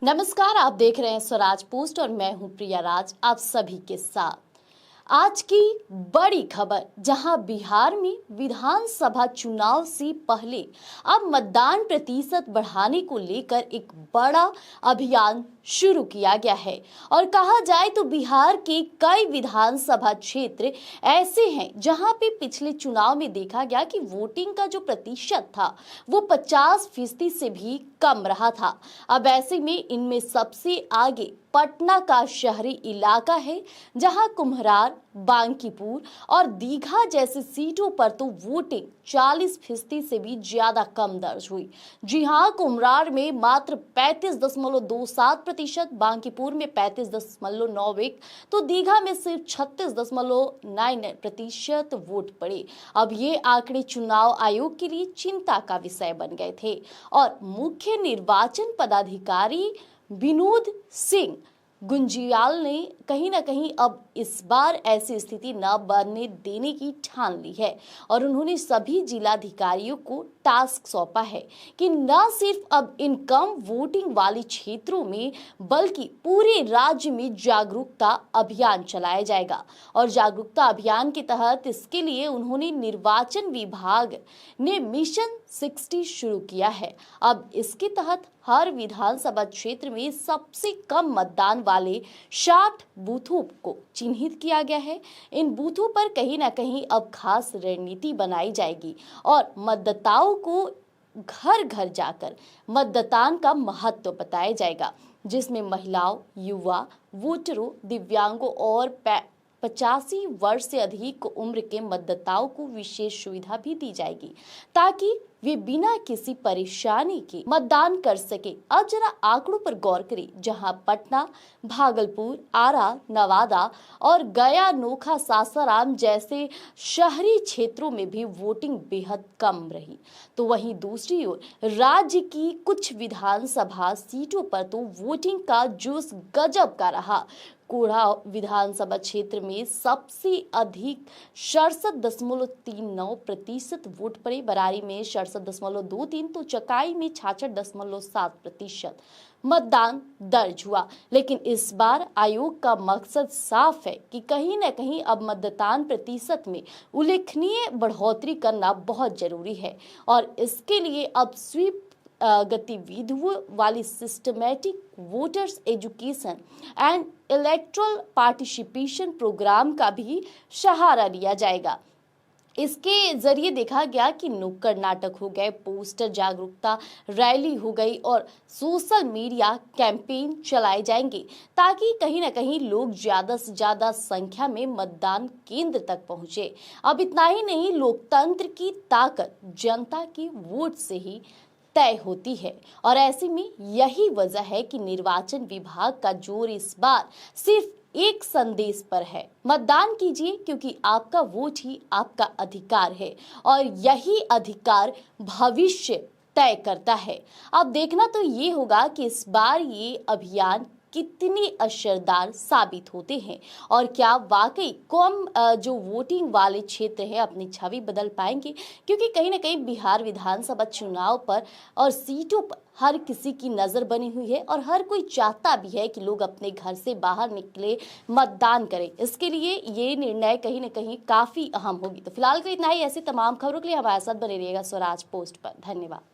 नमस्कार, आप देख रहे हैं स्वराज पोस्ट और मैं हूं प्रिया राज आप सभी के साथ। आज की बड़ी खबर, जहां बिहार में विधानसभा चुनाव से पहले अब मतदान प्रतिशत बढ़ाने को लेकर एक बड़ा अभियान शुरू किया गया है। और कहा जाए तो बिहार के कई विधानसभा क्षेत्र ऐसे हैं जहां पे पिछले चुनाव में देखा गया कि वोटिंग का जो प्रतिशत था वो 50% से भी कम रहा था। अब ऐसे में इनमें सबसे आगे पटना का शहरी इलाका है, जहां कुम्हरार, बांकीपुर और दीघा जैसी सीटों पर तो वोटिंग 40% से भी ज्यादा कम दर्ज हुई। जी हां, कुम्हरार में मात्र 35.27%, बांकीपुर में 35.91, तो दीघा में सिर्फ 36.99% वोट पड़े। अब ये आंकड़े चुनाव आयोग के लिए चिंता का विषय बन गए थे और मुख्य निर्वाचन पदाधिकारी विनोद सिंह गुंजियाल ने कहीं ना कहीं अब इस बार ऐसी स्थिति न बनने देने की ठान ली है और उन्होंने सभी जिलाधिकारियों को टास्क सौंपा है कि न सिर्फ अब इन कम वोटिंग वाले क्षेत्रों में बल्कि पूरे राज्य में जागरूकता अभियान चलाया जाएगा। और जागरूकता अभियान के तहत इसके लिए उन्होंने निर्वाचन विभाग ने मिशन 60 शुरू किया है। अब इसके तहत हर विधानसभा क्षेत्र में सबसे कम मतदान वाले 60 बूथों को चिन्हित किया गया है। इन बूथों पर कहीं ना कहीं अब खास रणनीति बनाई जाएगी और मतदाताओं को घर घर जाकर मतदान का महत्व बताया जाएगा, जिसमें महिलाओं, युवा वोटरों, दिव्यांगों और 85 वर्ष से अधिक उम्र के मतदाताओं को विशेष सुविधा भी दी जाएगी ताकि वे बिना किसी परेशानी के मतदान कर सके। अब जरा आंकड़ों पर गौर करें, जहां पटना, भागलपुर, आरा, नवादा और गया, नोखा, सासाराम जैसे शहरी क्षेत्रों में भी वोटिंग बेहद कम रही, तो वहीं दूसरी ओर राज्य की कुछ विधानसभा सीटों पर तो वोटिंग का जोश गजब का रहा। कोढ़ा विधानसभा क्षेत्र में सबसे अधिक 67.39% वोट पड़े, बरारी में 67.23, तो चकाई में 66.7% मतदान दर्ज हुआ। लेकिन इस बार आयोग का मकसद साफ है कि कहीं न कहीं अब मतदान प्रतिशत में उल्लेखनीय बढ़ोतरी करना बहुत जरूरी है और इसके लिए अब स्वीप गतिविधियों वाली systematic voters education and electoral participation programme का भी सहारा लिया जाएगा। इसके जरिए देखा गया कि नुक्कड़ नाटक हो गए, पोस्टर, जागरूकता रैली हो गई और सोशल मीडिया कैंपेन चलाए जाएंगे ताकि कहीं ना कहीं लोग ज्यादा से ज्यादा संख्या में मतदान केंद्र तक पहुंचे। अब इतना ही नहीं, लोकतंत्र की ताकत जनता की वोट से ही तय होती है और ऐसे में यही वजह है कि निर्वाचन विभाग का जोर इस बार सिर्फ एक संदेश पर है: मतदान कीजिए, क्योंकि आपका वोट ही आपका अधिकार है और यही अधिकार भविष्य तय करता है। अब देखना तो ये होगा कि इस बार ये अभियान कितने असरदार साबित होते हैं और क्या वाकई कम जो वोटिंग वाले क्षेत्र हैं अपनी छवि बदल पाएंगे, क्योंकि कहीं ना कहीं बिहार विधानसभा चुनाव पर और सीटों पर हर किसी की नजर बनी हुई है और हर कोई चाहता भी है कि लोग अपने घर से बाहर निकले, मतदान करें। इसके लिए ये निर्णय कहीं ना कहीं काफी अहम होगी। तो फिलहाल के इतना ही। ऐसी तमाम खबरों के लिए हमारे साथ बने रहिएगा स्वराज पोस्ट पर। धन्यवाद।